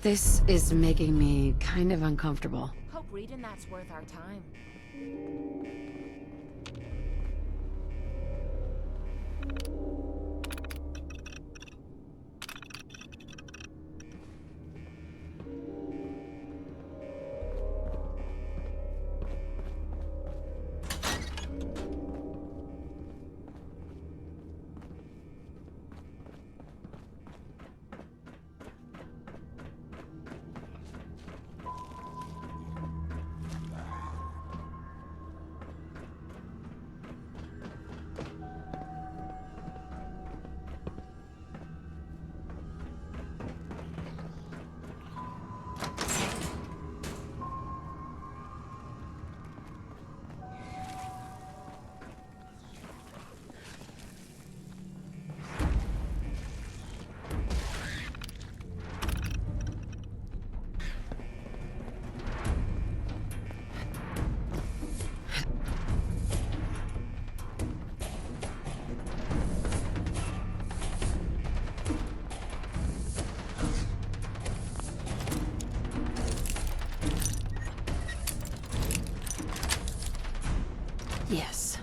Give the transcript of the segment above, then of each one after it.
This is making me kind of uncomfortable. Hope reading that's worth our time. Yes.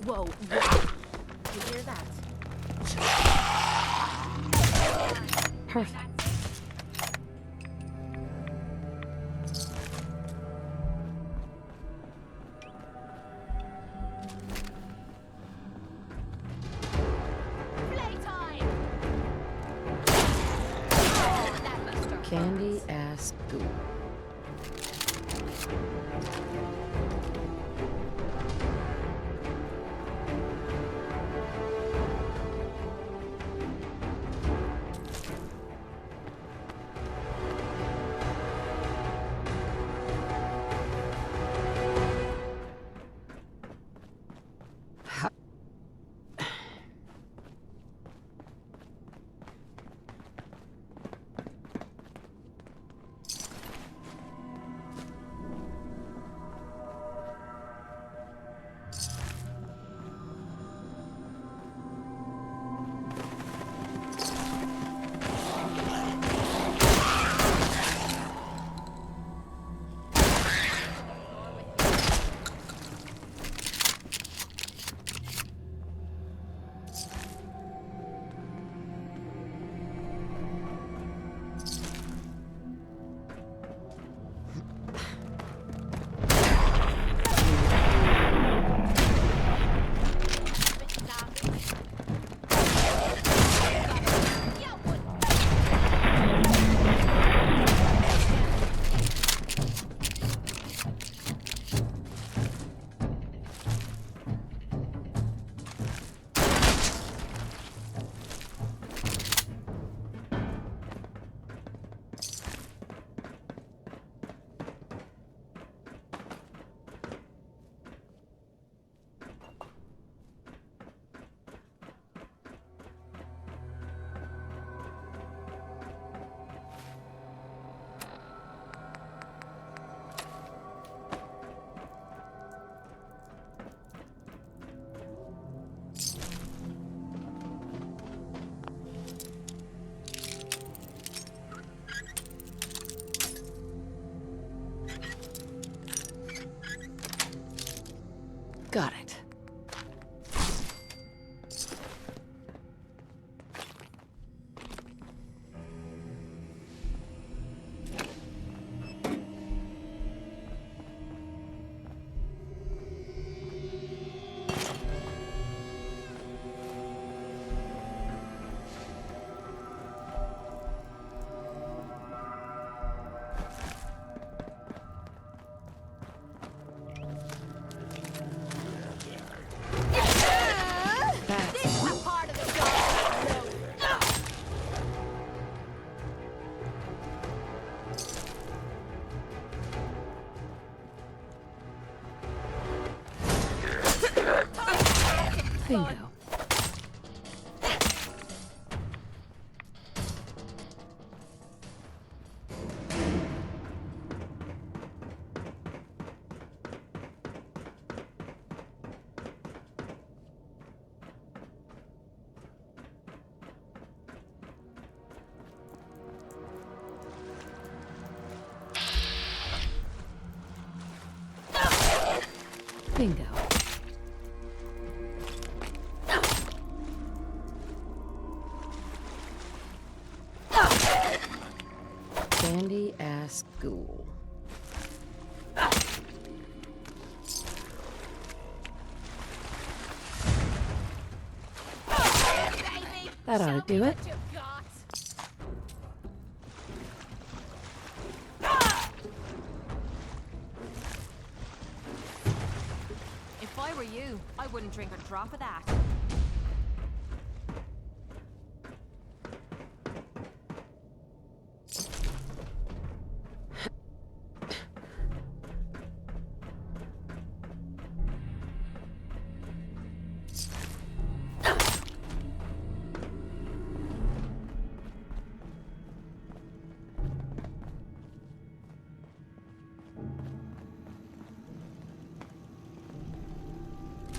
Whoa, whoa. You hear that? Perfect. Playtime! Candy ass goo. Bingo. Bingo. Dandy ass ghoul. That ought to do it. If I were you, I wouldn't drink a drop of that.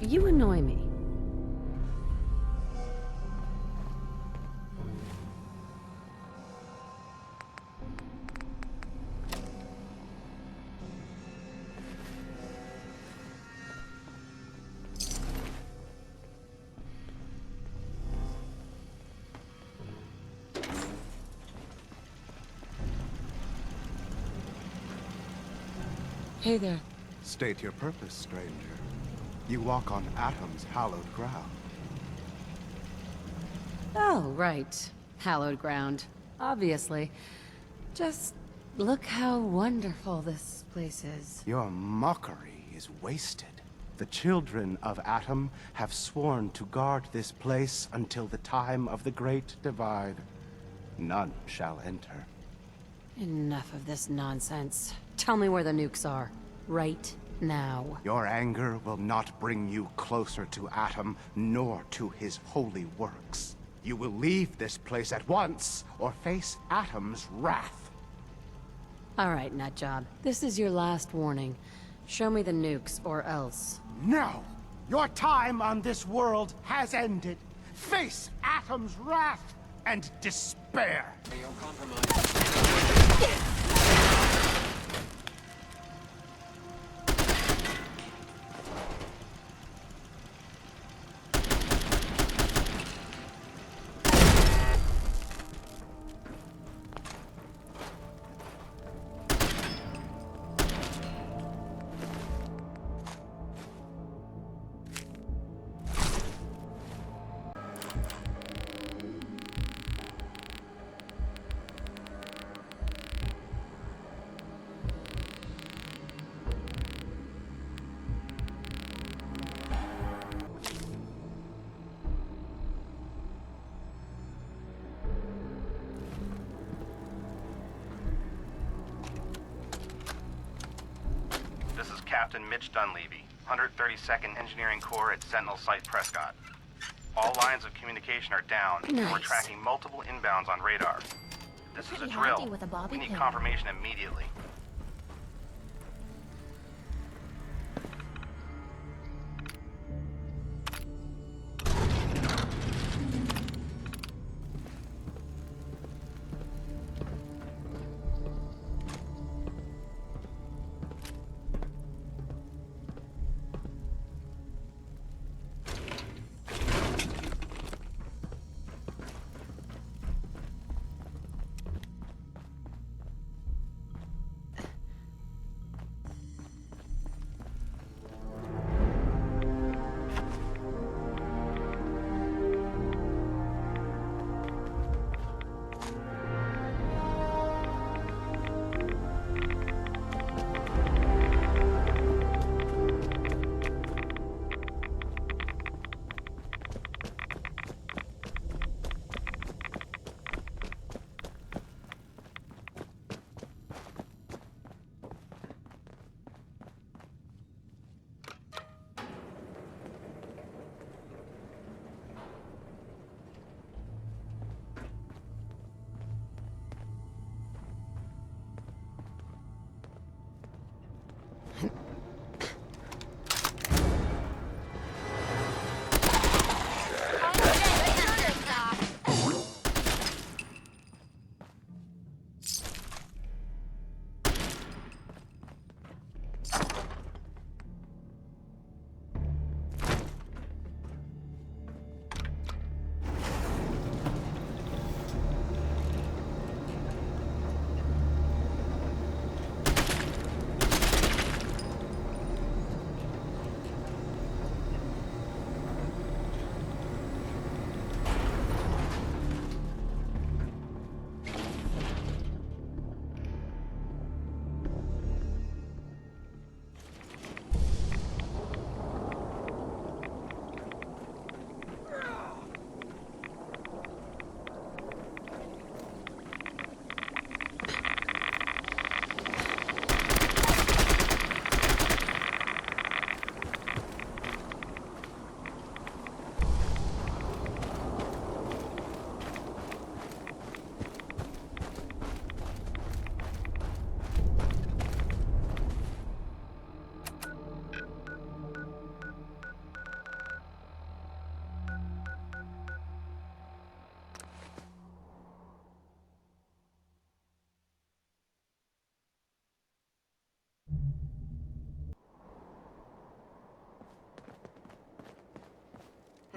You annoy me. Hey there. State your purpose, stranger. You walk on Atom's hallowed ground. Oh, right. Hallowed ground. Obviously. Just look how wonderful this place is. Your mockery is wasted. The children of Atom have sworn to guard this place until the time of the Great Divide. None shall enter. Enough of this nonsense. Tell me where the nukes are. Right now. Your anger will not bring you closer to Atom, nor to his holy works. You will leave this place at once, or face Atom's wrath. All right, nutjob. This is your last warning. Show me the nukes, or else. No! Your time on this world has ended. Face Atom's wrath and despair. Captain Mitch Dunleavy, 132nd Engineering Corps at Sentinel Site Prescott. All lines of communication are down, and we're tracking multiple inbounds on radar. This is a Pretty drill. handy with a bobby We need pin. confirmation immediately.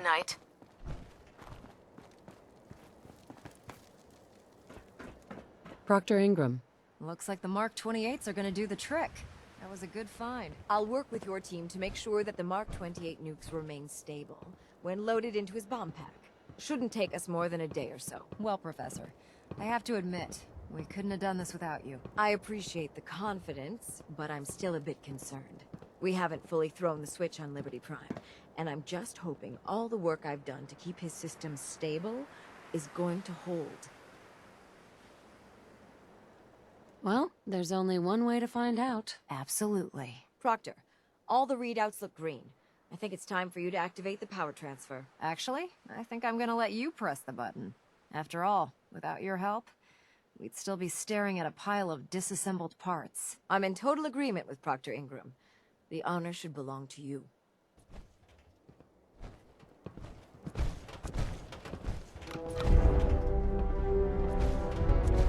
Knight. Proctor Ingram. Looks like the Mark 28s are gonna do the trick. That was a good find. I'll work with your team to make sure that the Mark 28 nukes remain stable when loaded into his bomb pack. Shouldn't take us more than a day or so. Well, Professor, I have to admit, we couldn't have done this without you. I appreciate the confidence, but I'm still a bit concerned. We haven't fully thrown the switch on Liberty Prime, and I'm just hoping all the work I've done to keep his systems stable is going to hold. Well, there's only one way to find out. Absolutely. Proctor, all the readouts look green. I think it's time for you to activate the power transfer. Actually, I think I'm gonna let you press the button. After all, without your help, we'd still be staring at a pile of disassembled parts. I'm in total agreement with Proctor Ingram. The honor should belong to you.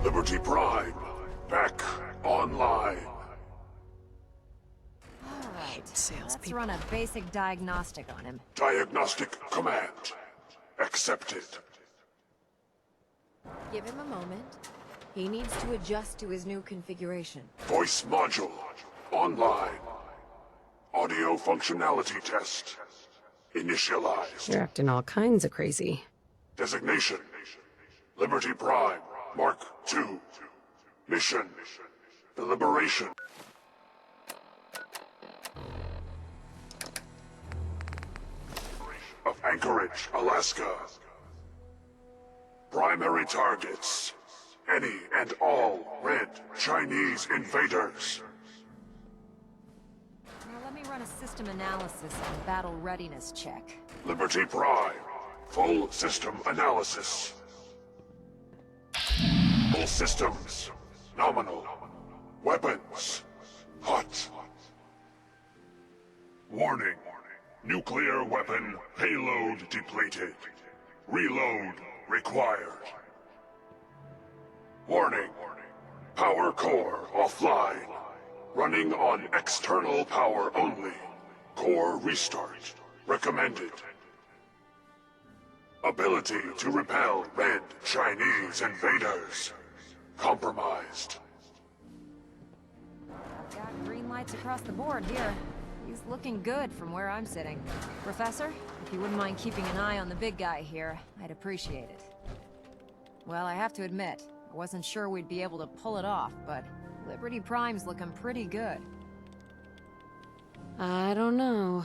Liberty Prime, back online. All right, let's salespeople. run a basic diagnostic on him. Diagnostic command accepted. Give him a moment. He needs to adjust to his new configuration. Voice module online. Audio functionality test initialized. You're acting all kinds of crazy. Designation: Liberty Prime, Mark II. Mission: the liberation of Anchorage, Alaska. Primary targets: any and all red Chinese invaders. Now let me run a system analysis and battle readiness check. Liberty Prime, full system analysis. All systems nominal. Weapons hot. Warning: nuclear weapon payload depleted. Reload required. Warning: power core offline. Running on external power only. Core restart recommended. Ability to repel red Chinese invaders compromised. I've got green lights across the board here. He's looking good from where I'm sitting. Professor, if you wouldn't mind keeping an eye on the big guy here, I'd appreciate it. Well, I have to admit, I wasn't sure we'd be able to pull it off, but Liberty Prime's looking pretty good. I don't know.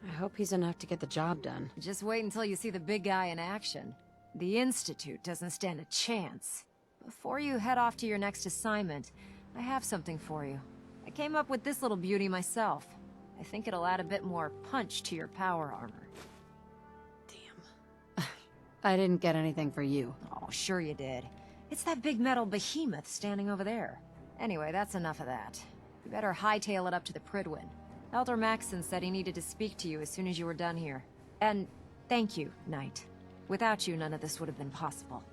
I hope he's enough to get the job done. Just wait until you see the big guy in action. The Institute doesn't stand a chance. Before you head off to your next assignment, I have something for you. I came up with this little beauty myself. I think it'll add a bit more punch to your power armor. Damn. I didn't get anything for you. Oh, sure you did. It's that big metal behemoth standing over there. Anyway, that's enough of that. We better hightail it up to the Pridwin. Elder Maxson said he needed to speak to you as soon as you were done here. And thank you, Knight. Without you, none of this would have been possible.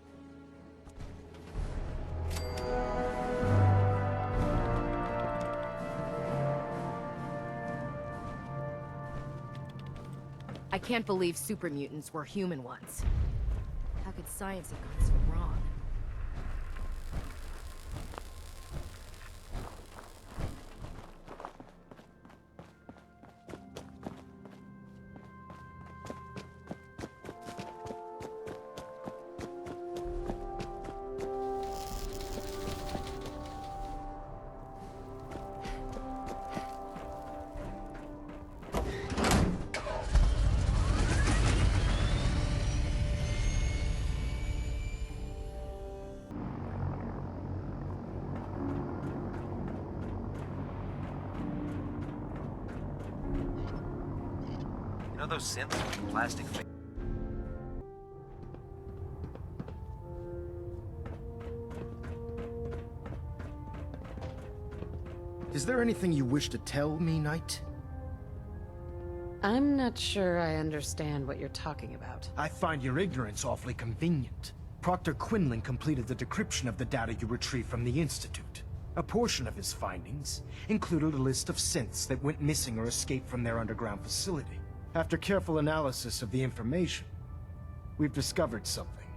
I can't believe super mutants were human ones. How could science have gone so wrong? You know those synths with plastic face? Is there anything you wish to tell me, Knight? I'm not sure I understand what you're talking about. I find your ignorance awfully convenient. Proctor Quinlan completed the decryption of the data you retrieved from the Institute. A portion of his findings included a list of synths that went missing or escaped from their underground facility. After careful analysis of the information, we've discovered something.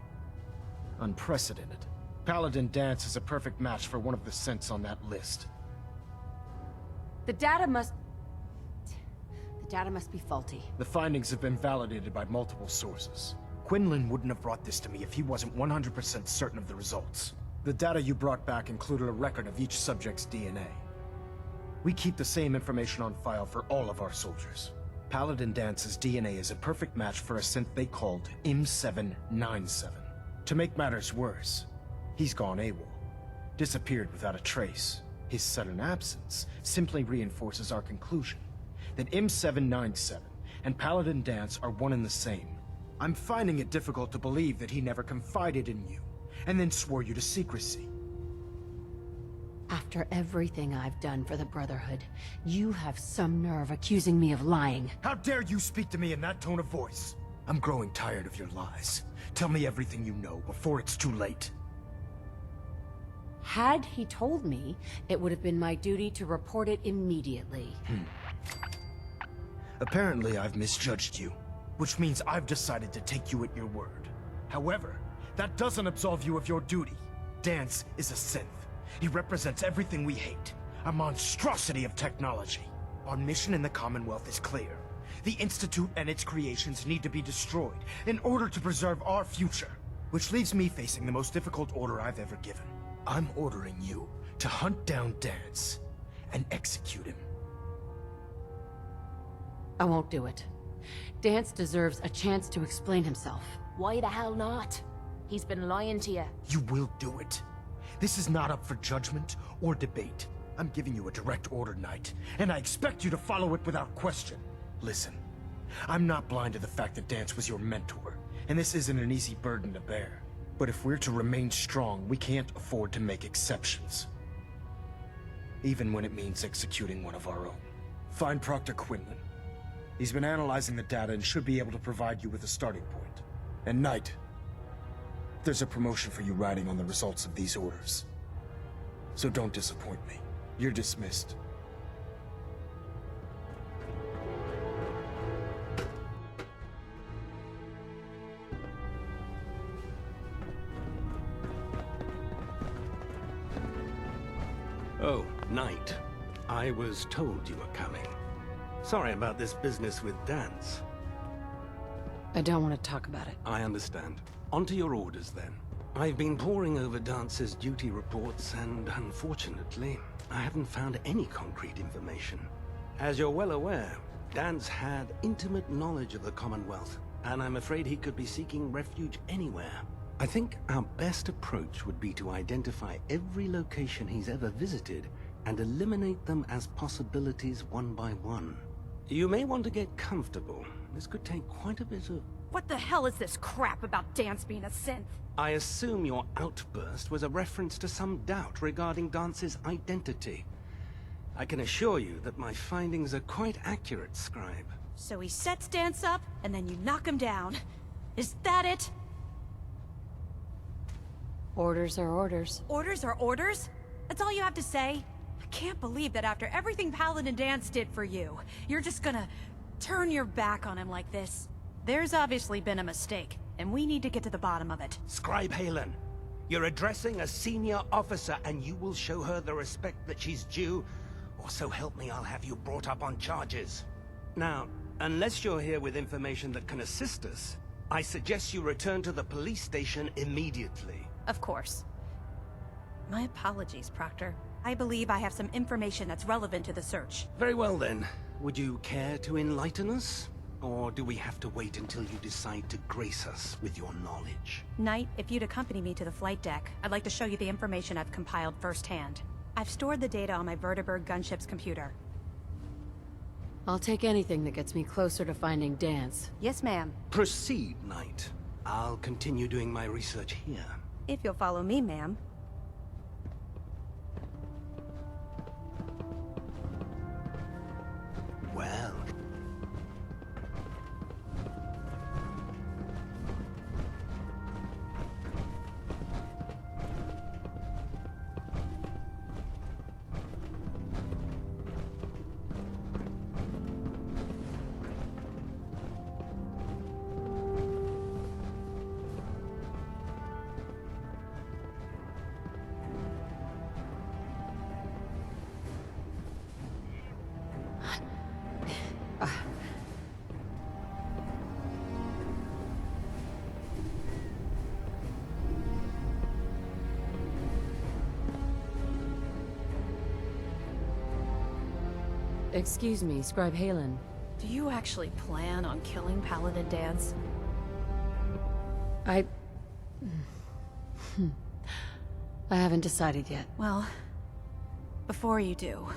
Unprecedented. Paladin Dance is a perfect match for one of the synths on that list. The data must be faulty. The findings have been validated by multiple sources. Quinlan wouldn't have brought this to me if he wasn't 100% certain of the results. The data you brought back included a record of each subject's DNA. We keep the same information on file for all of our soldiers. Paladin Dance's DNA is a perfect match for a synth they called M797. To make matters worse, he's gone AWOL. Disappeared without a trace. His sudden absence simply reinforces our conclusion that M797 and Paladin Dance are one and the same. I'm finding it difficult to believe that he never confided in you, and then swore you to secrecy. After everything I've done for the Brotherhood, you have some nerve accusing me of lying. How dare you speak to me in that tone of voice? I'm growing tired of your lies. Tell me everything you know before it's too late. Had he told me, it would have been my duty to report it immediately. Apparently, I've misjudged you, which means I've decided to take you at your word. However, that doesn't absolve you of your duty. Dance is a synth. He represents everything we hate, a monstrosity of technology. Our mission in the Commonwealth is clear. The Institute and its creations need to be destroyed in order to preserve our future, which leaves me facing the most difficult order I've ever given. I'm ordering you to hunt down Dance and execute him. I won't do it. Dance deserves a chance to explain himself. Why the hell not? He's been lying to you. You will do it. This is not up for judgment or debate. I'm giving you a direct order, Knight, and I expect you to follow it without question. Listen, I'm not blind to the fact that Dance was your mentor, and this isn't an easy burden to bear. But if we're to remain strong, we can't afford to make exceptions. Even when it means executing one of our own. Find Proctor Quinlan. He's been analyzing the data and should be able to provide you with a starting point. And Knight, there's a promotion for you riding on the results of these orders. So don't disappoint me. You're dismissed. Oh, Knight. I was told you were coming. Sorry about this business with Dance. I don't want to talk about it. I understand. On to your orders, then. I've been poring over Dance's duty reports, and unfortunately, I haven't found any concrete information. As you're well aware, Dance had intimate knowledge of the Commonwealth, and I'm afraid he could be seeking refuge anywhere. I think our best approach would be to identify every location he's ever visited and eliminate them as possibilities one by one. You may want to get comfortable. This could take quite a bit of... What the hell is this crap about Dance being a synth? I assume your outburst was a reference to some doubt regarding Dance's identity. I can assure you that my findings are quite accurate, Scribe. So he sets Dance up, and then you knock him down. Is that it? Orders are orders. Orders are orders? That's all you have to say? I can't believe that after everything Paladin Dance did for you, you're just gonna turn your back on him like this. There's obviously been a mistake, and we need to get to the bottom of it. Scribe Halen, you're addressing a senior officer, and you will show her the respect that she's due, or so help me, I'll have you brought up on charges. Now, unless you're here with information that can assist us, I suggest you return to the police station immediately. Of course. My apologies, Proctor. I believe I have some information that's relevant to the search. Very well then. Would you care to enlighten us? Or do we have to wait until you decide to grace us with your knowledge? Knight, if you'd accompany me to the flight deck, I'd like to show you the information I've compiled firsthand. I've stored the data on my Vertibird gunship's computer. I'll take anything that gets me closer to finding Dance. Yes, ma'am. Proceed, Knight. I'll continue doing my research here. If you'll follow me, ma'am. Well... Excuse me, Scribe Halen. Do you actually plan on killing Paladin Dance? I haven't decided yet. Well, before you do,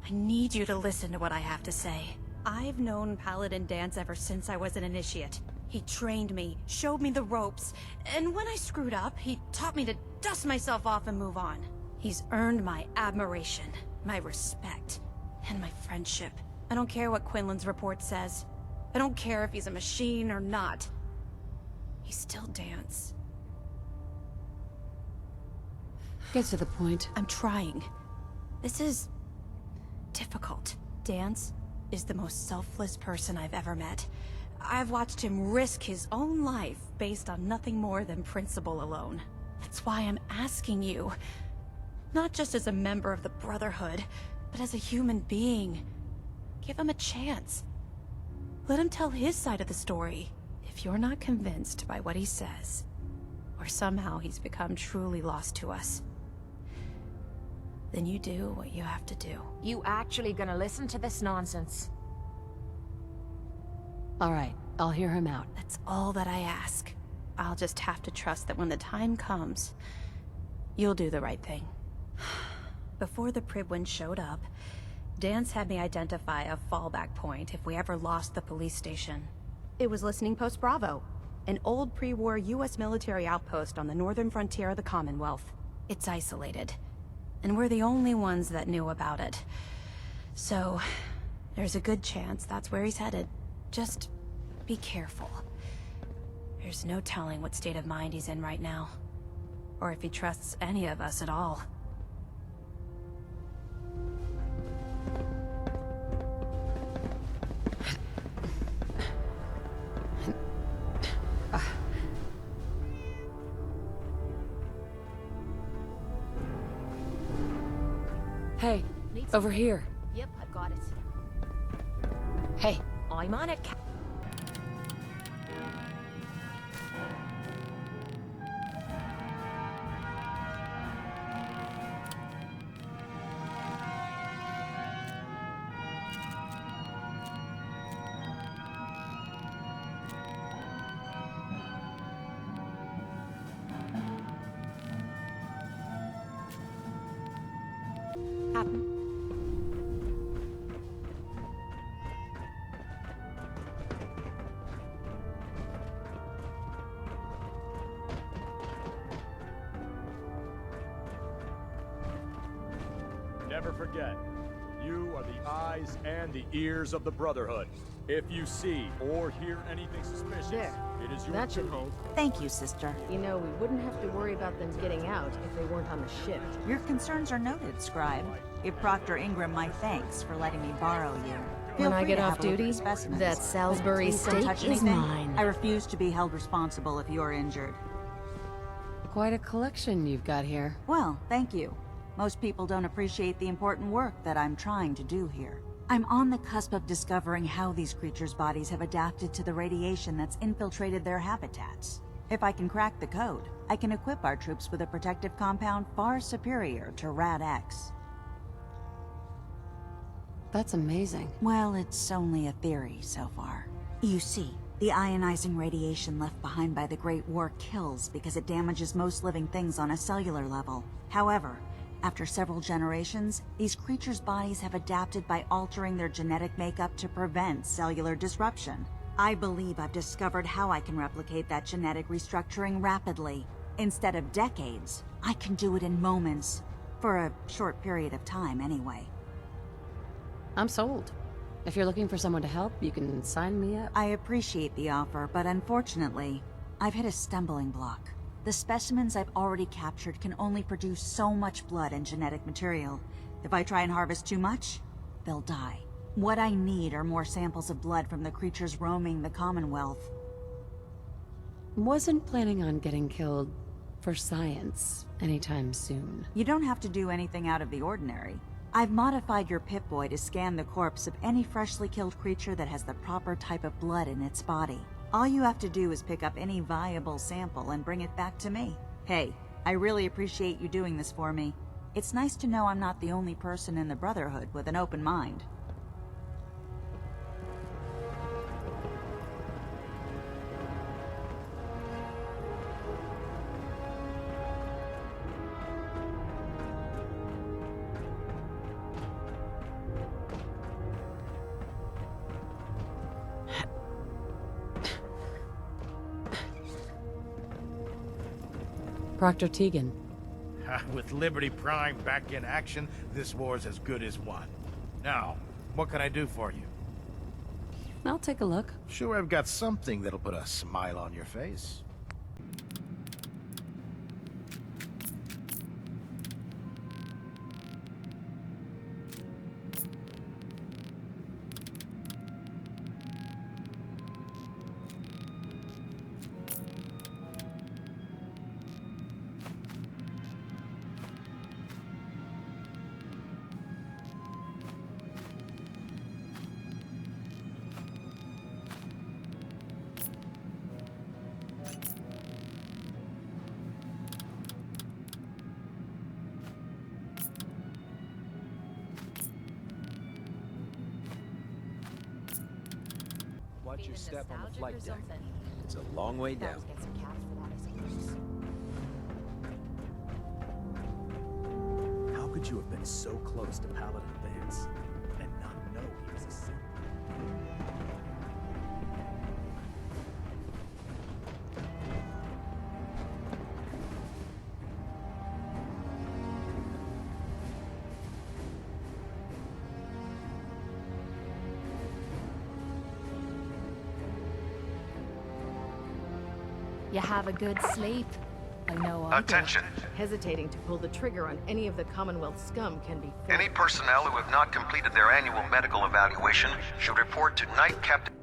I need you to listen to what I have to say. I've known Paladin Dance ever since I was an initiate. He trained me, showed me the ropes, and when I screwed up, he taught me to dust myself off and move on. He's earned my admiration, my respect, and my friendship. I don't care what Quinlan's report says. I don't care if he's a machine or not. He's still Dance. Get to the point. I'm trying. This is difficult. Dance is the most selfless person I've ever met. I've watched him risk his own life based on nothing more than principle alone. That's why I'm asking you, not just as a member of the Brotherhood, but as a human being. Give him a chance. Let him tell his side of the story. If you're not convinced by what he says, or somehow he's become truly lost to us, then you do what you have to do. You actually gonna listen to this nonsense? All right, I'll hear him out. That's all that I ask. I'll just have to trust that when the time comes, you'll do the right thing. Before the Pribwin showed up, Dance had me identify a fallback point if we ever lost the police station. It was Listening Post Bravo, an old pre-war US military outpost on the northern frontier of the Commonwealth. It's isolated, and we're the only ones that knew about it. So, there's a good chance that's where he's headed. Just be careful. There's no telling what state of mind he's in right now, or if he trusts any of us at all. Hey, over here. Yep, I've got it. Hey. I'm on it, Never forget, you are the eyes and the ears of the Brotherhood. If you see or hear anything suspicious, it is your That should duty. hold. Thank you, sister. You know, we wouldn't have to worry about them getting out if they weren't on the shift. Your concerns are noted, Scribe. Give Proctor Ingram my thanks for letting me borrow you. Feel When I free get to off have a look at duty, the specimens. that Salisbury Please don't steak touch is anything. mine. I refuse to be held responsible if you're injured. Quite a collection you've got here. Well, thank you. Most people don't appreciate the important work that I'm trying to do here. I'm on the cusp of discovering how these creatures' bodies have adapted to the radiation that's infiltrated their habitats. If I can crack the code, I can equip our troops with a protective compound far superior to Rad-X. That's amazing. Well, it's only a theory so far. You see, the ionizing radiation left behind by the Great War kills because it damages most living things on a cellular level. However, after several generations, these creatures' bodies have adapted by altering their genetic makeup to prevent cellular disruption. I believe I've discovered how I can replicate that genetic restructuring rapidly. Instead of decades, I can do it in moments. For a short period of time, anyway. I'm sold. If you're looking for someone to help, you can sign me up. I appreciate the offer, but unfortunately, I've hit a stumbling block. The specimens I've already captured can only produce so much blood and genetic material. If I try and harvest too much, they'll die. What I need are more samples of blood from the creatures roaming the Commonwealth. Wasn't planning on getting killed for science anytime soon. You don't have to do anything out of the ordinary. I've modified your Pip-Boy to scan the corpse of any freshly killed creature that has the proper type of blood in its body. All you have to do is pick up any viable sample and bring it back to me. Hey, I really appreciate you doing this for me. It's nice to know I'm not the only person in the Brotherhood with an open mind. Proctor Tegan. With Liberty Prime back in action, this war's as good as won. Now, what can I do for you? I'll take a look. Sure, I've got something that'll put a smile on your face. Watch your step on the flight deck. It's a long way down. How could you have been so close to Paladin Vance and not know he was a Sith? You have a good sleep. I know I Attention. Hesitating to pull the trigger on any of the Commonwealth scum can be fatal. Any personnel who have not completed their annual medical evaluation should report to Night Captain.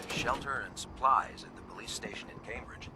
Shelter and supplies at the police station in Cambridge.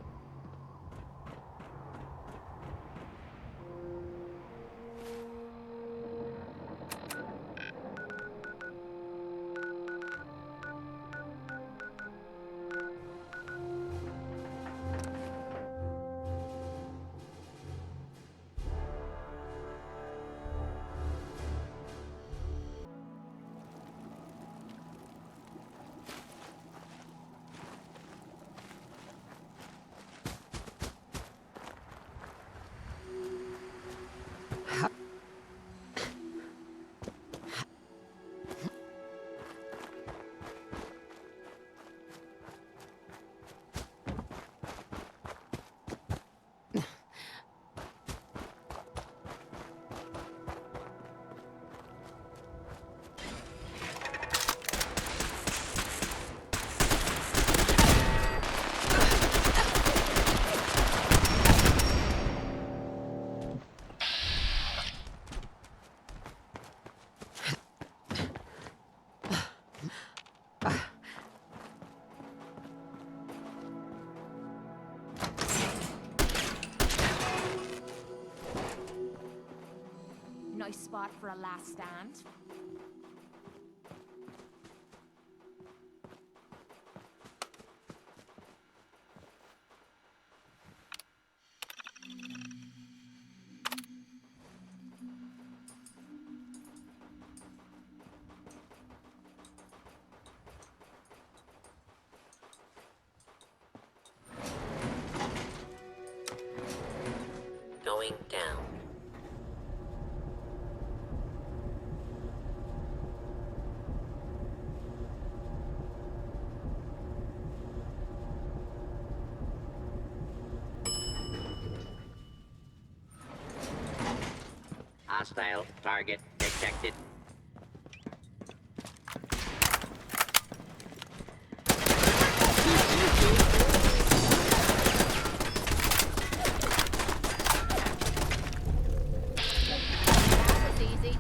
Nice spot for a last stand. Going down. Hostile target detected. That was easy.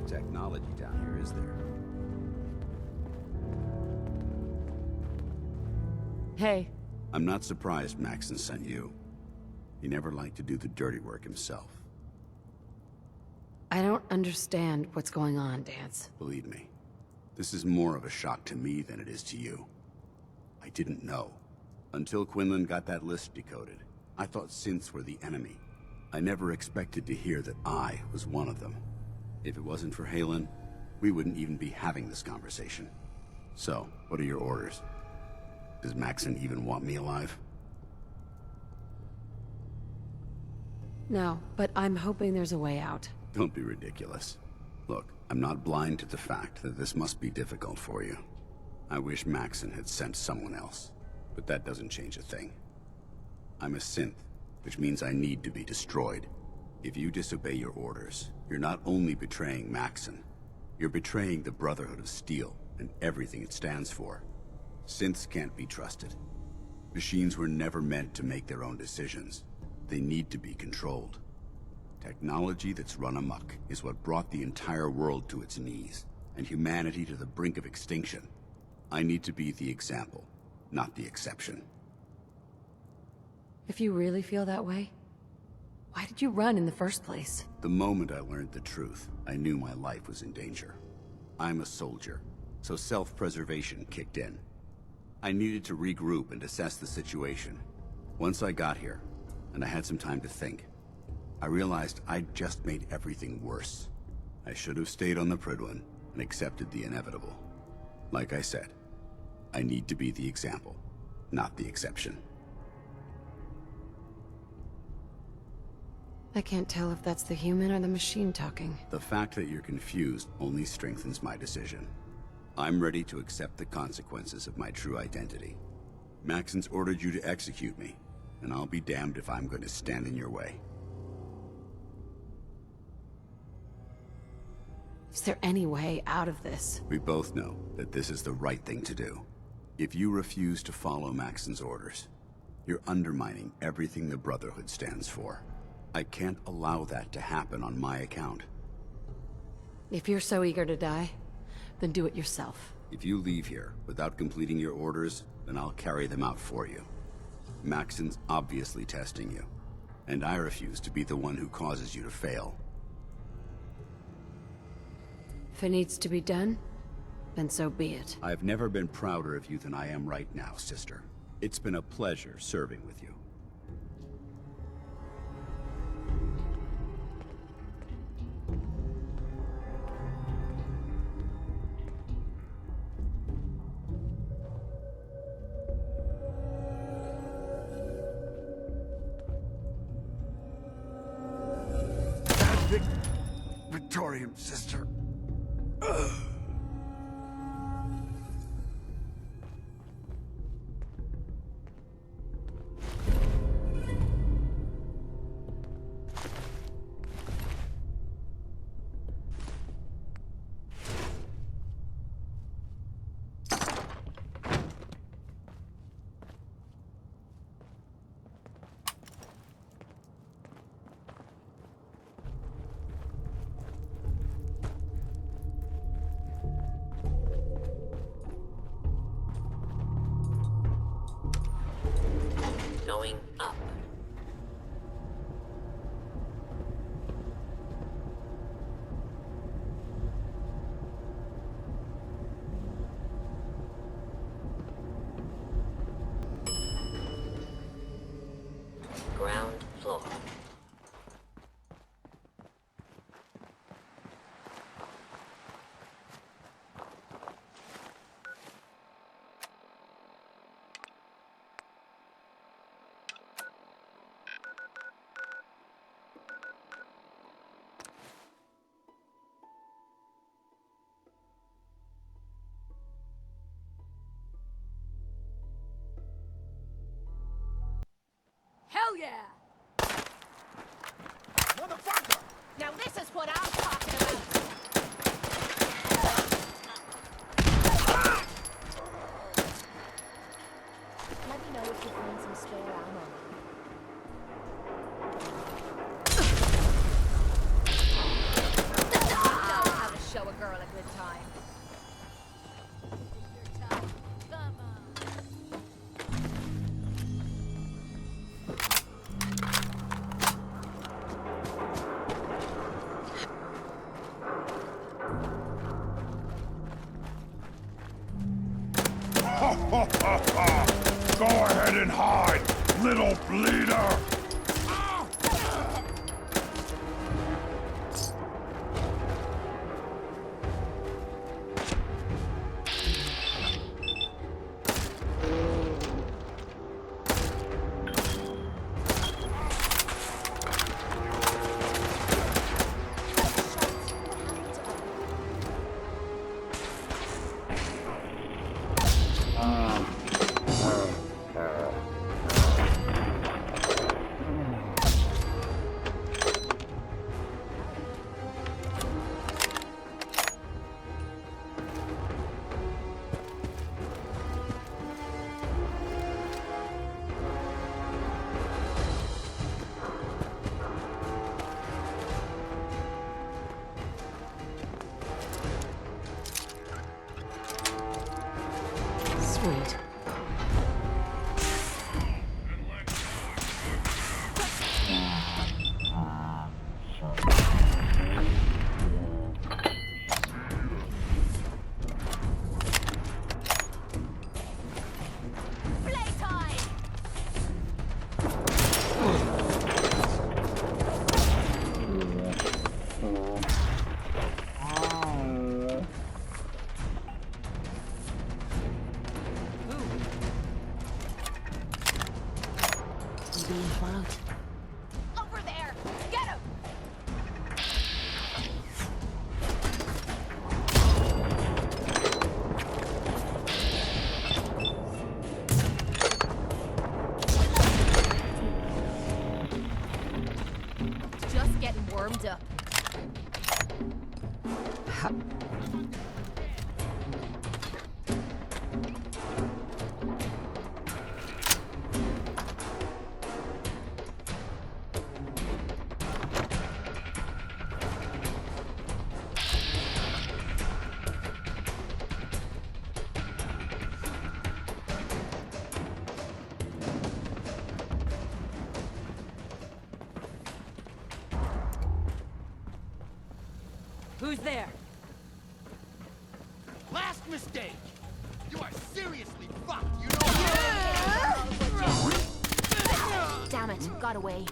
technology down here, is there? Hey. I'm not surprised Maxon sent you. He never liked to do the dirty work himself. I don't understand what's going on, Dance. Believe me, this is more of a shock to me than it is to you. I didn't know. Until Quinlan got that list decoded, I thought synths were the enemy. I never expected to hear that I was one of them. If it wasn't for Halen, we wouldn't even be having this conversation. So, what are your orders? Does Maxon even want me alive? No, but I'm hoping there's a way out. Don't be ridiculous. Look, I'm not blind to the fact that this must be difficult for you. I wish Maxon had sent someone else, but that doesn't change a thing. I'm a synth, which means I need to be destroyed. If you disobey your orders, you're not only betraying Maxon, you're betraying the Brotherhood of Steel and everything it stands for. Synths can't be trusted. Machines were never meant to make their own decisions. They need to be controlled. Technology that's run amok is what brought the entire world to its knees, and humanity to the brink of extinction. I need to be the example, not the exception. If you really feel that way, why did you run in the first place? The moment I learned the truth, I knew my life was in danger. I'm a soldier, so self-preservation kicked in. I needed to regroup and assess the situation. Once I got here, and I had some time to think, I realized I'd just made everything worse. I should have stayed on the Prydwen and accepted the inevitable. Like I said, I need to be the example, not the exception. I can't tell if that's the human or the machine talking. The fact that you're confused only strengthens my decision. I'm ready to accept the consequences of my true identity. Maxon's ordered you to execute me, and I'll be damned if I'm going to stand in your way. Is there any way out of this? We both know that this is the right thing to do. If you refuse to follow Maxon's orders, you're undermining everything the Brotherhood stands for. I can't allow that to happen on my account. If you're so eager to die, then do it yourself. If you leave here without completing your orders, then I'll carry them out for you. Maxon's obviously testing you, and I refuse to be the one who causes you to fail. If it needs to be done, then so be it. I've never been prouder of you than I am right now, sister. It's been a pleasure serving with you. Victorium, sister. Going up. Ground floor. Hell yeah! Motherfucker! Now this is what I'm talking about! Let me know if you find some spare ammo. You know how to Go ahead and hide, little bleeder! Sweet. Over there! Get him! Just getting warmed up. Who's there? Last mistake! You are seriously fucked, you know? Damn it, got away.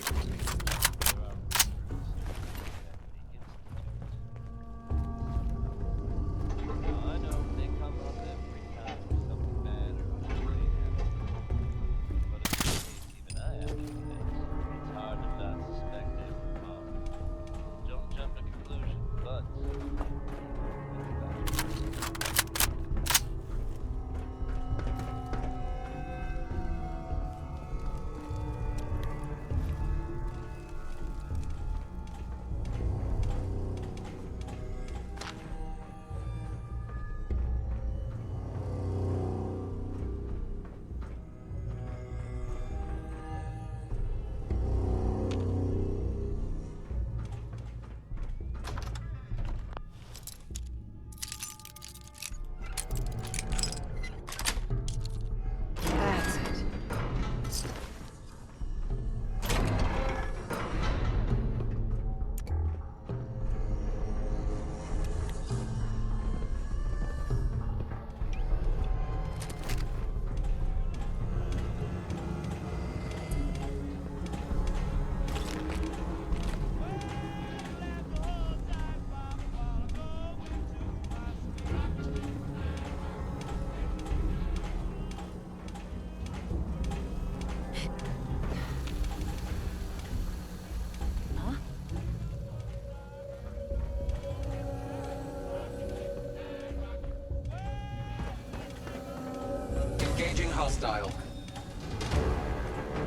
Engaging hostile.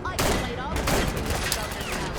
I played all the games about this now.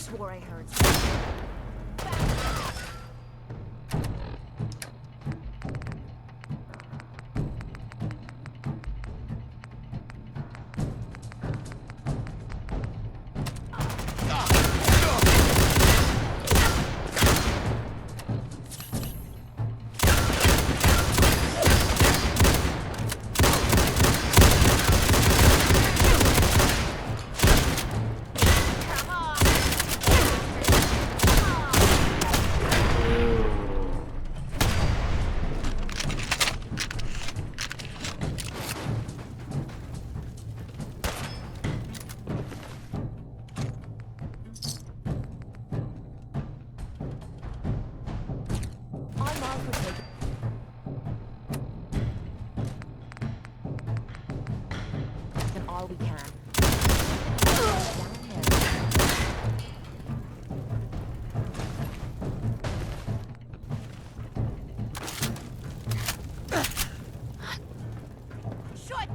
swore I heard. All we can. Shut!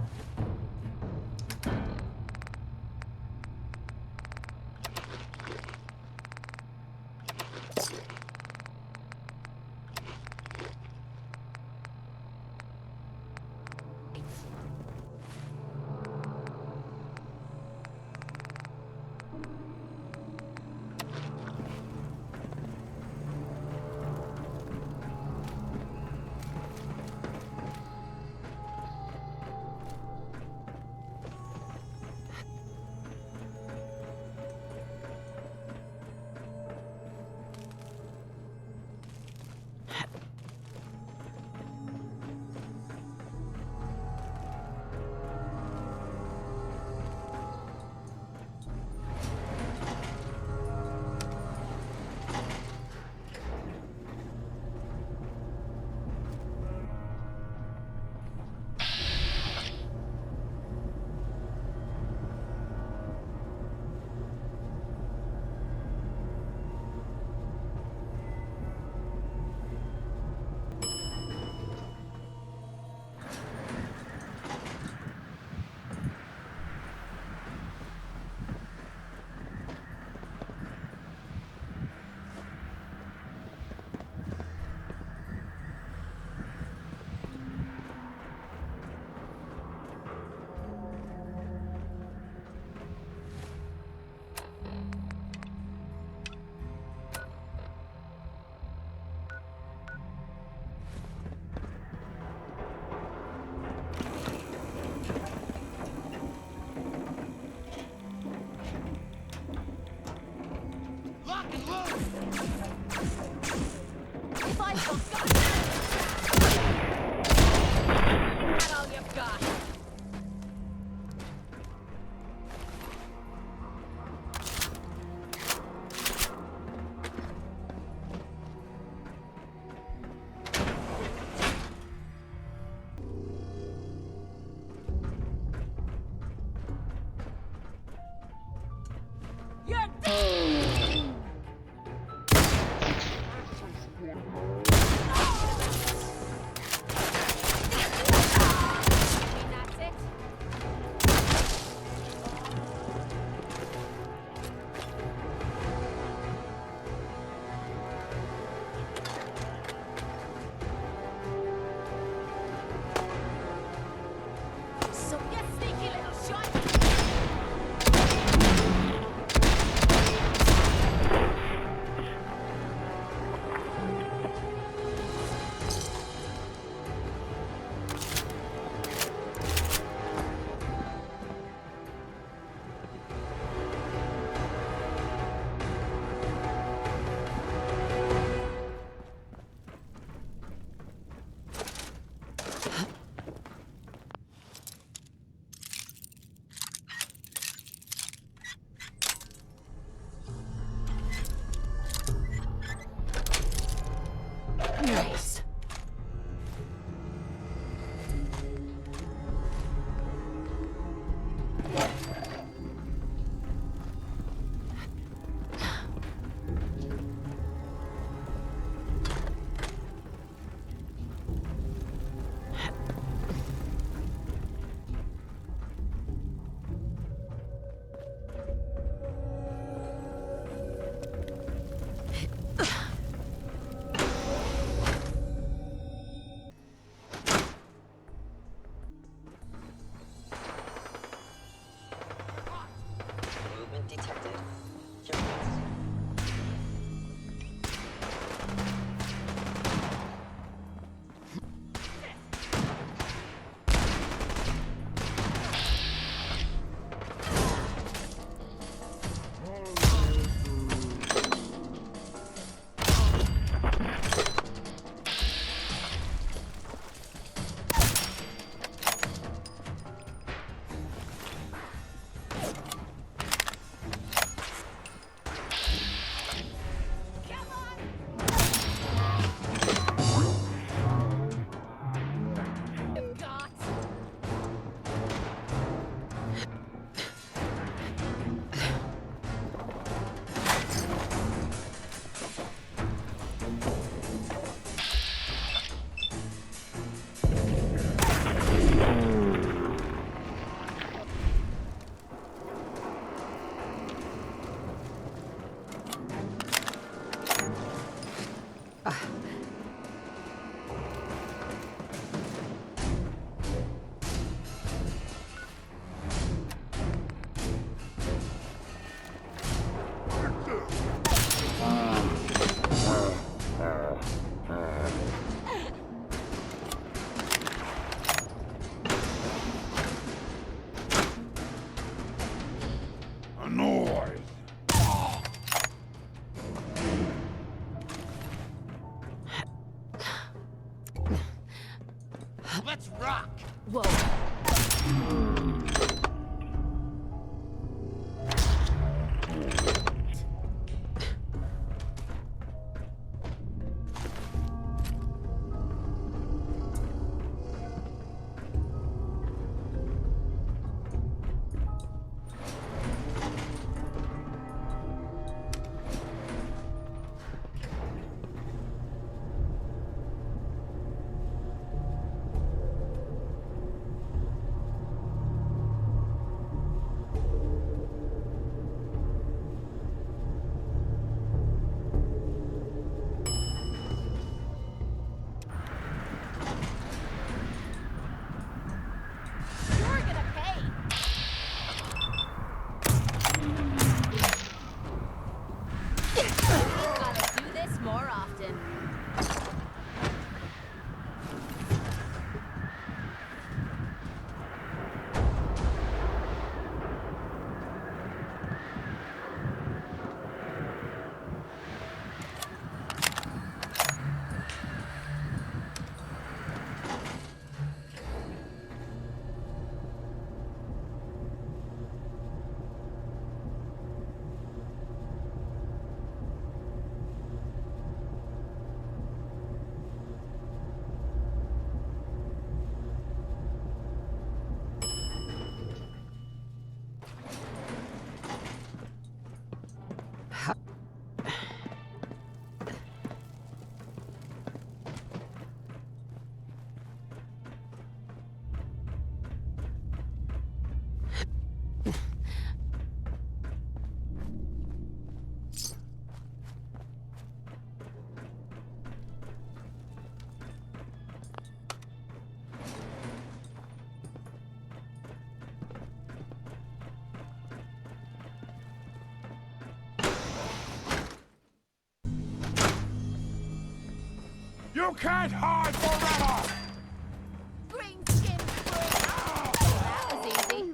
Nice. Let's rock! Whoa. You can't hide forever! Green skin that was easy.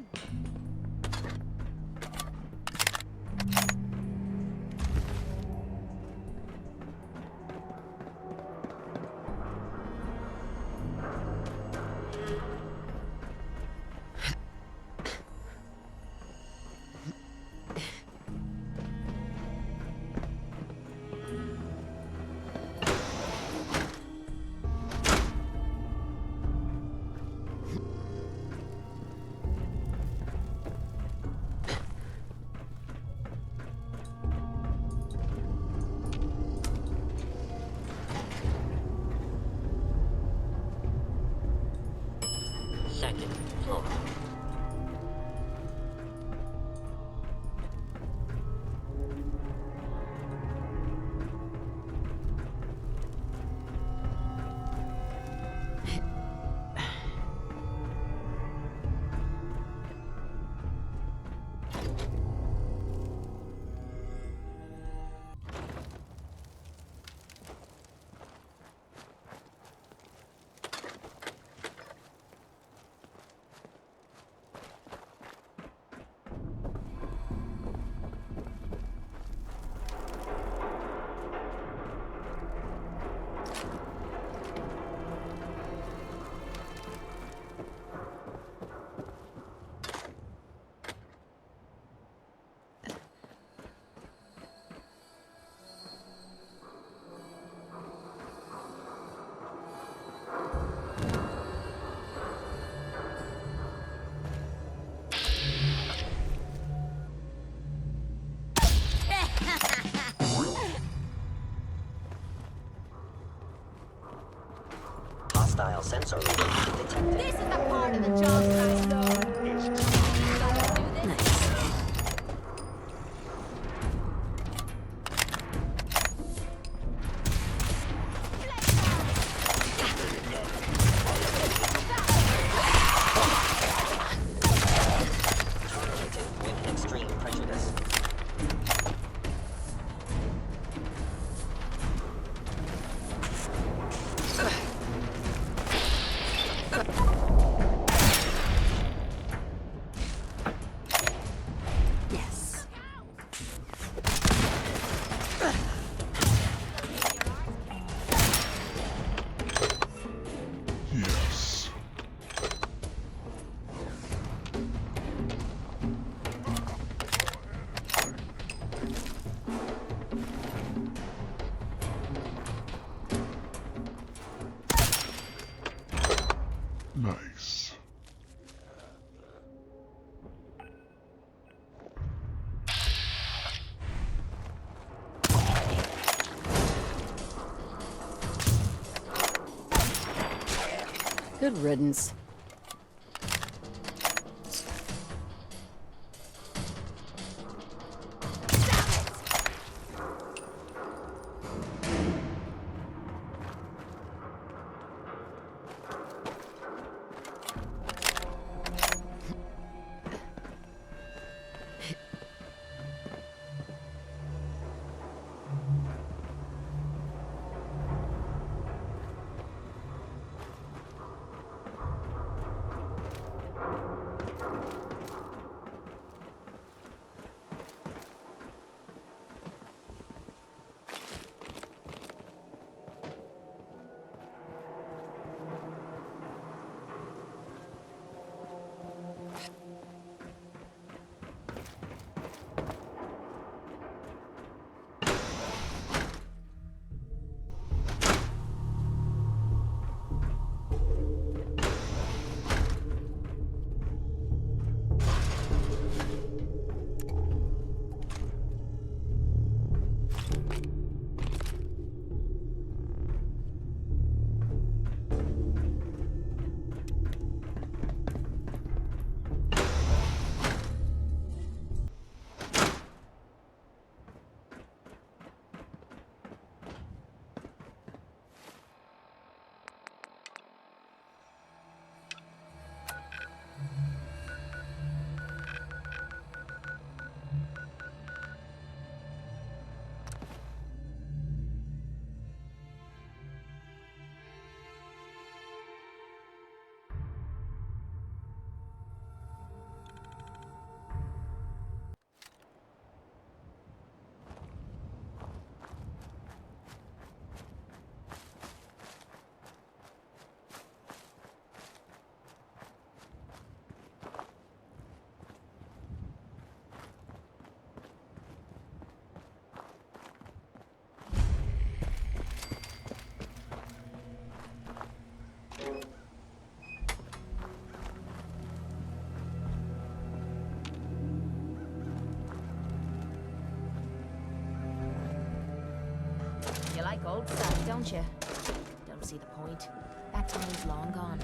Second floor. Hostile sensor reading detected. This is the part of the job that I know. Good riddance. You like old stuff, don't you? Don't see the point. That time's long gone.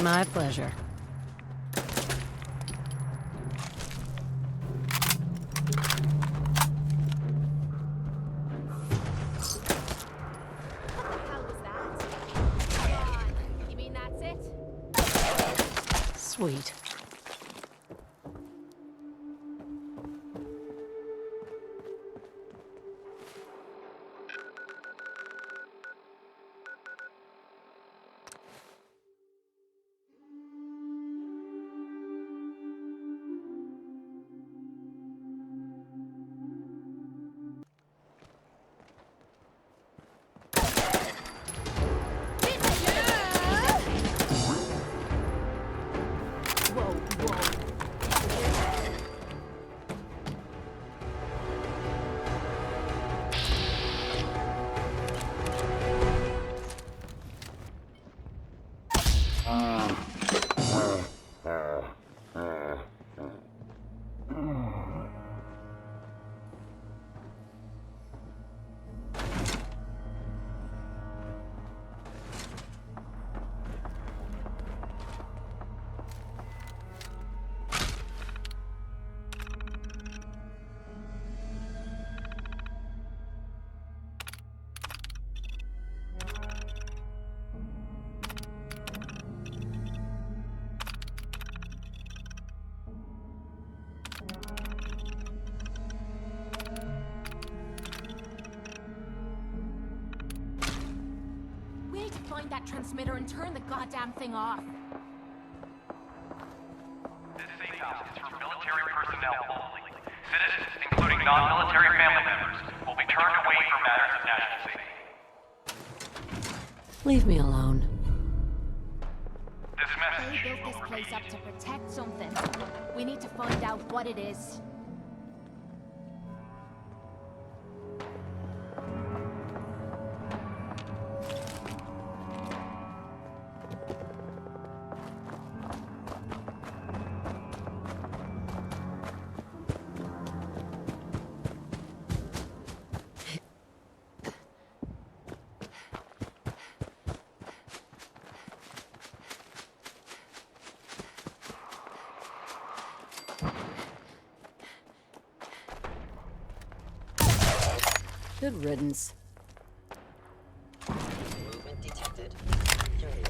My pleasure. You mean that's it? Sweet. We need to find that transmitter and turn the goddamn thing off. including non-military family members, will be turned away for matters of national safety. Leave me alone. This message They built this place up to protect something. We need to find out what it is. Good riddance. Movement detected. Curious.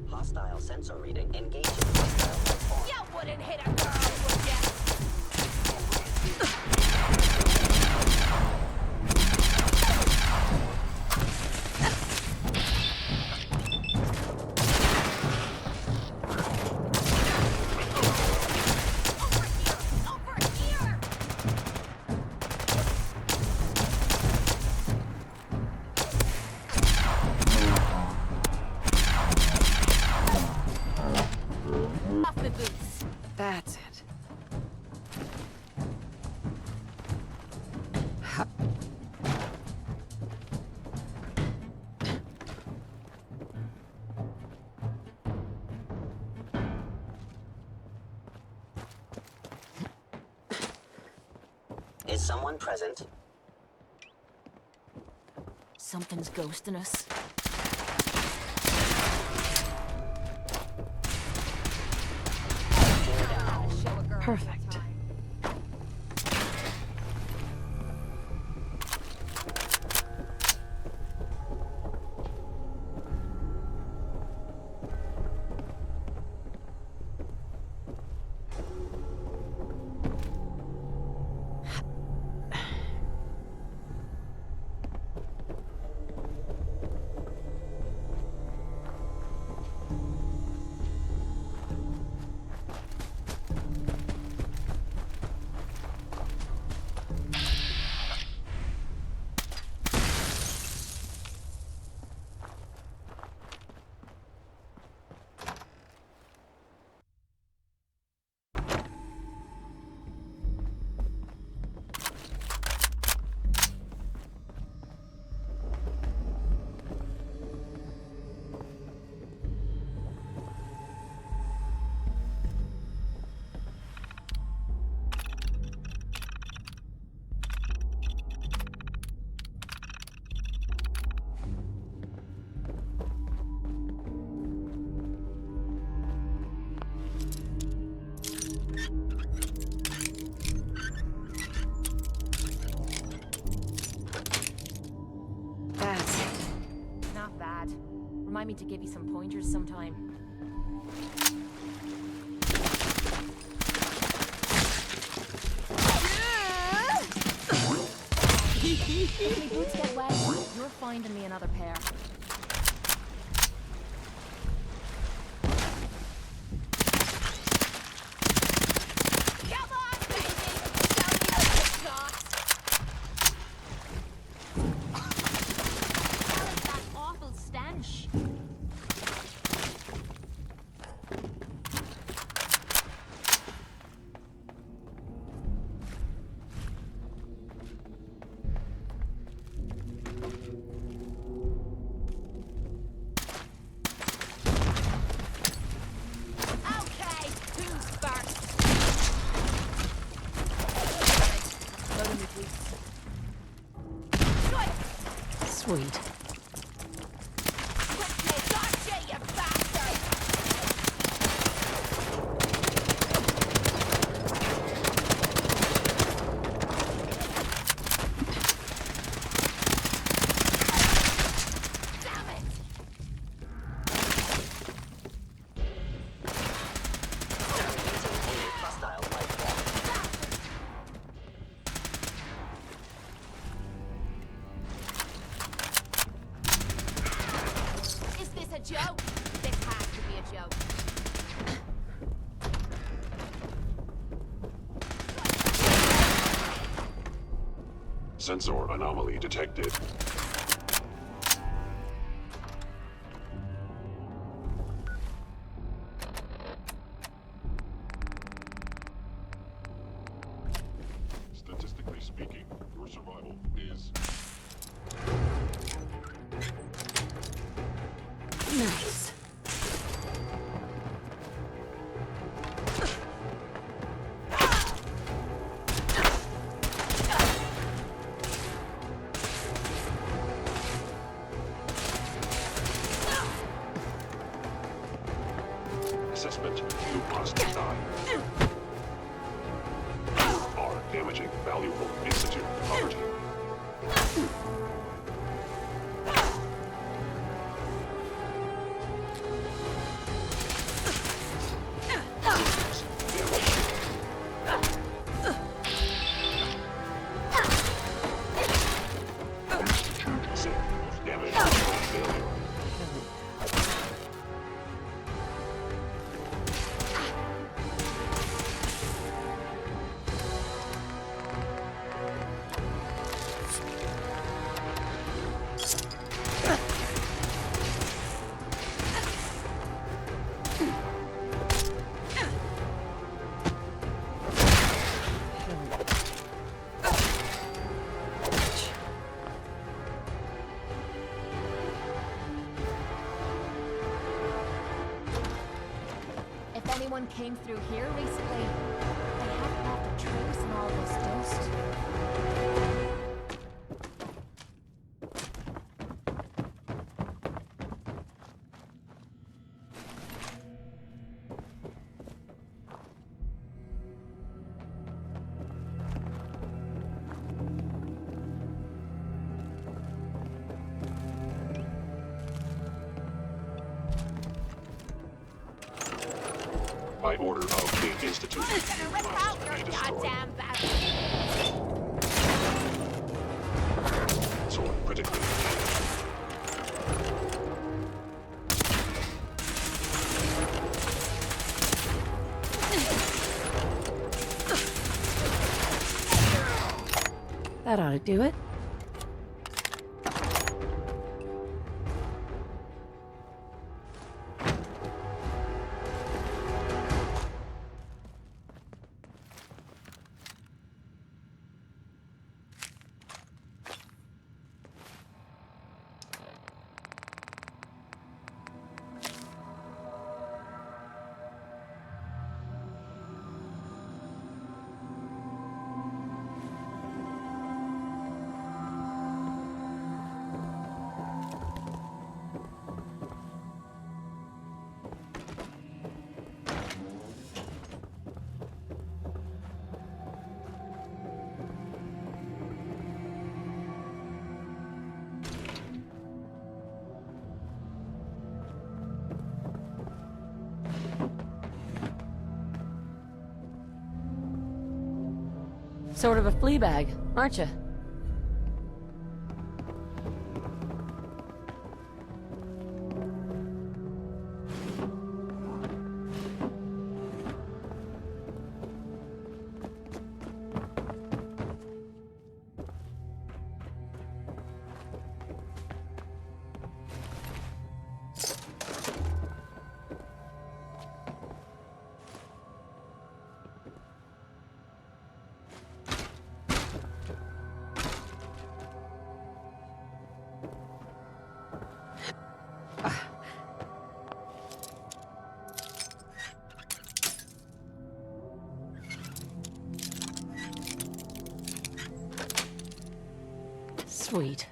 Hostile sensor reading engaging hostile platform. You wouldn't hit a girl, would ya? That's it. Is someone present? Something's ghosting us. Perfect. Not bad. Remind me to give you some pointers sometime. My boots get wet. You're finding me another pair. Come on, baby! Show me what you got! What is that awful stench? Okay, who's first? Load in your boots. Good! Sweet. Quickly, gotcha, you bastard! Damn it! Hostile life form. Is this a joke? This has to be a joke. Sensor anomaly detected. Statistically speaking, your survival is... Nice. Assessment, you must die. You are damaging valuable Institute property. Damage failure. If anyone came through here recently, they haven't left a trace in all this dust. By order of the Institute, Who's gonna you rip out must your be destroyed. goddamn battery? Sword critically damaged. That ought to do it. Sort of a flea bag, aren't you? Sweet.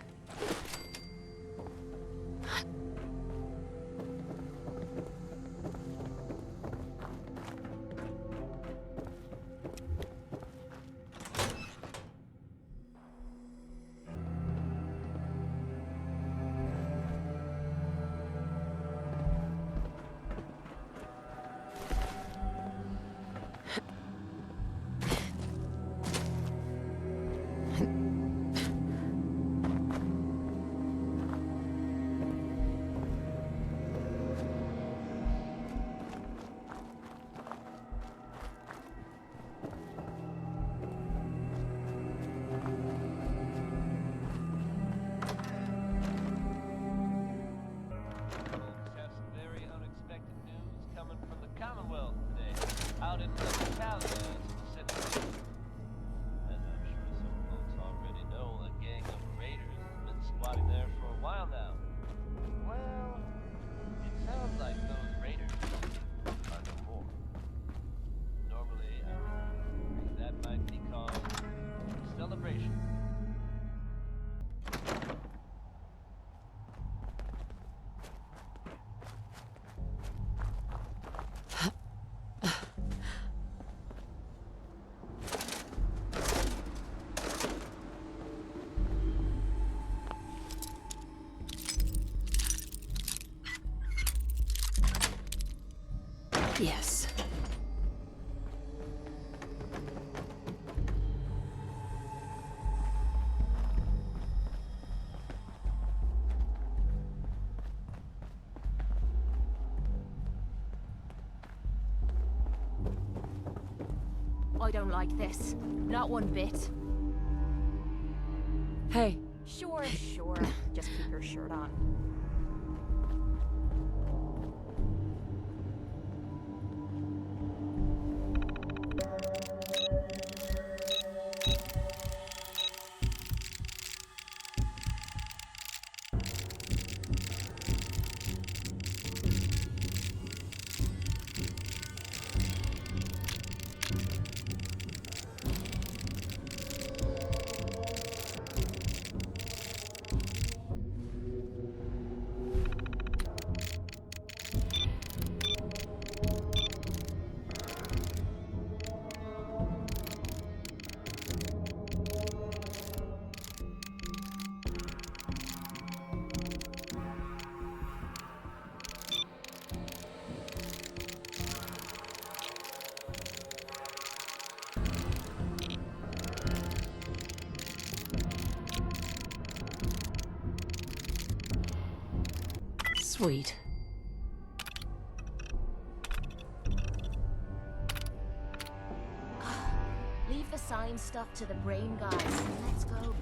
Yes. I don't like this. Not one bit. Hey. Sure, sure. Just keep your shirt on. Sweet. Leave the sign stuff to the brain guys. Let's go.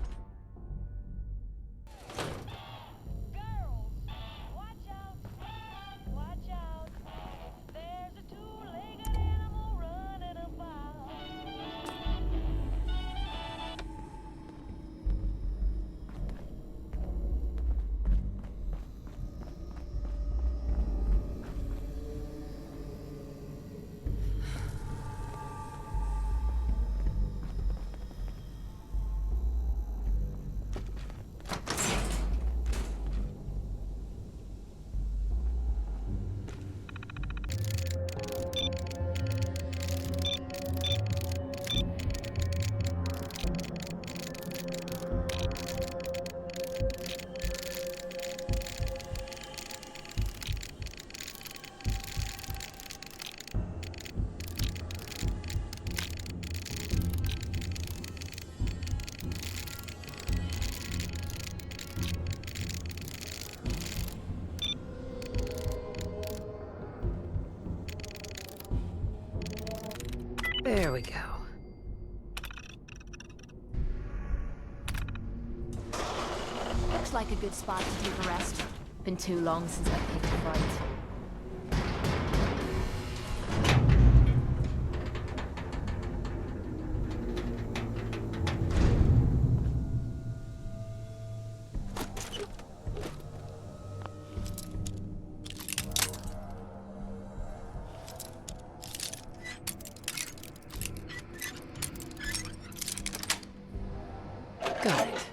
There we go. Looks like a good spot to take a rest. Been too long since I picked a fight. Got it.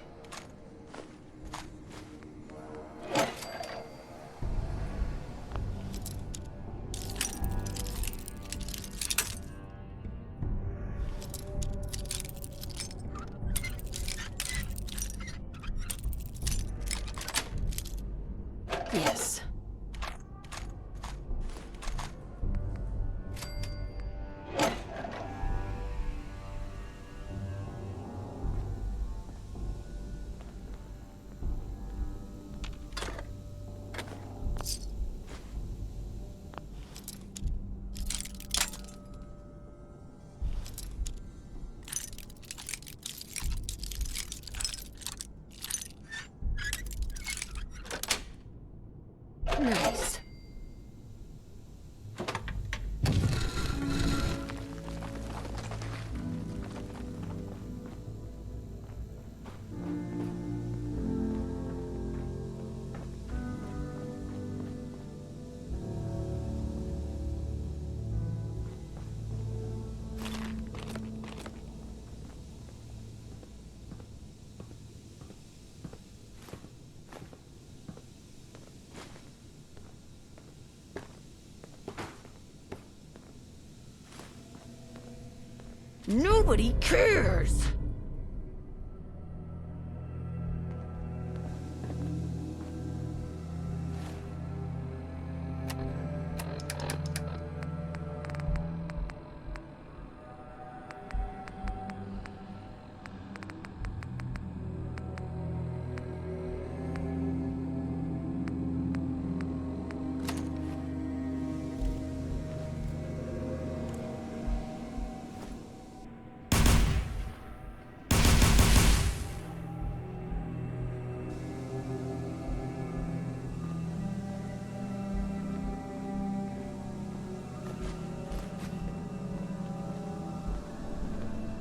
Nobody cares!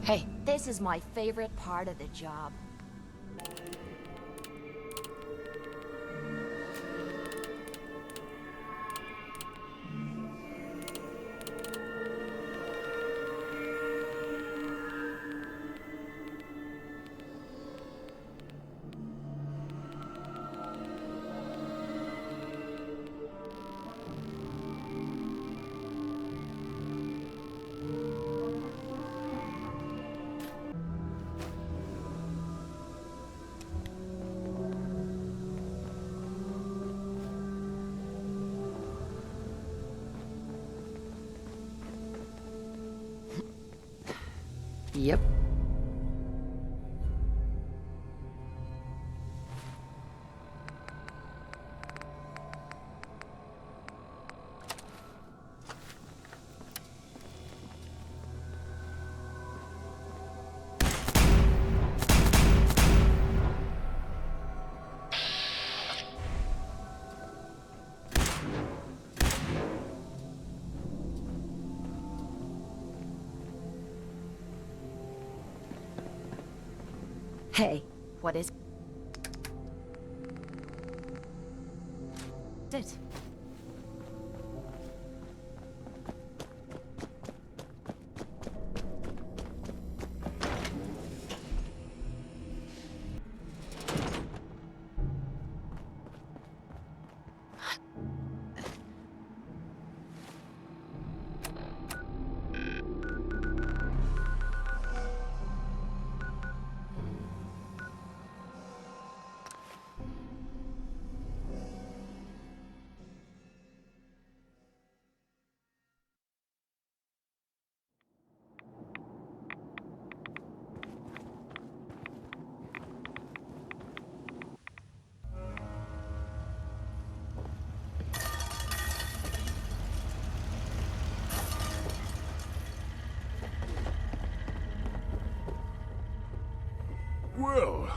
Hey, this is my favorite part of the job. Yep. Hey, what is it? Well,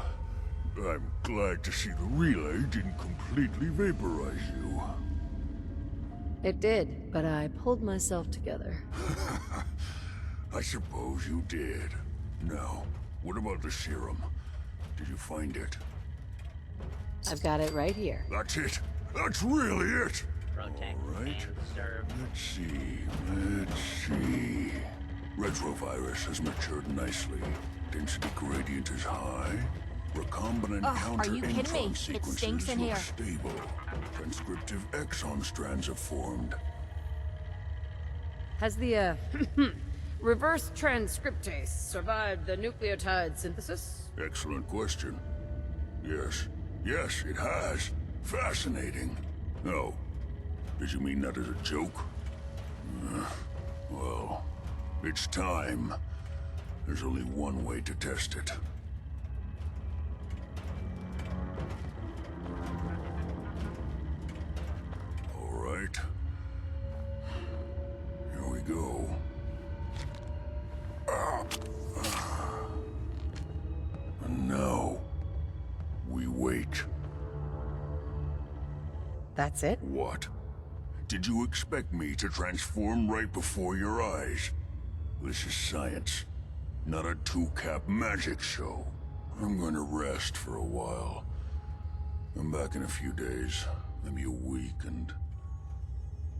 I'm glad to see the relay didn't completely vaporize you. It did, but I pulled myself together. I suppose you did. Now, what about the serum? Did you find it? I've got it right here. That's it. That's really it. Protect All right. and serve. Let's see. Retrovirus has matured nicely. Density gradient is high. Recombinant Ugh, are you kidding me? counter-intron It sequences stinks in look here. stable. Transcriptive exon strands have formed. Has the, reverse transcriptase survived the nucleotide synthesis? Excellent question. Yes. Yes, it has. Fascinating. No. Did you mean that as a joke? Well, it's time. There's only one way to test it. All right. Here we go. And now, we wait. That's it? What? Did you expect me to transform right before your eyes? This is science, not a two-cap magic show. I'm gonna rest for a while. I'm back in a few days, maybe a week, and...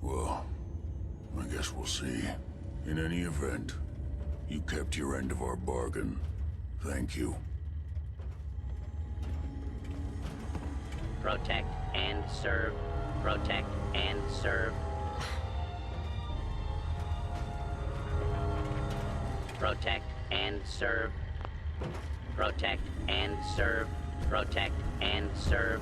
well, I guess we'll see. In any event, you kept your end of our bargain. Thank you. Protect and serve. Protect and serve. Protect and serve. Protect and serve. Protect and serve.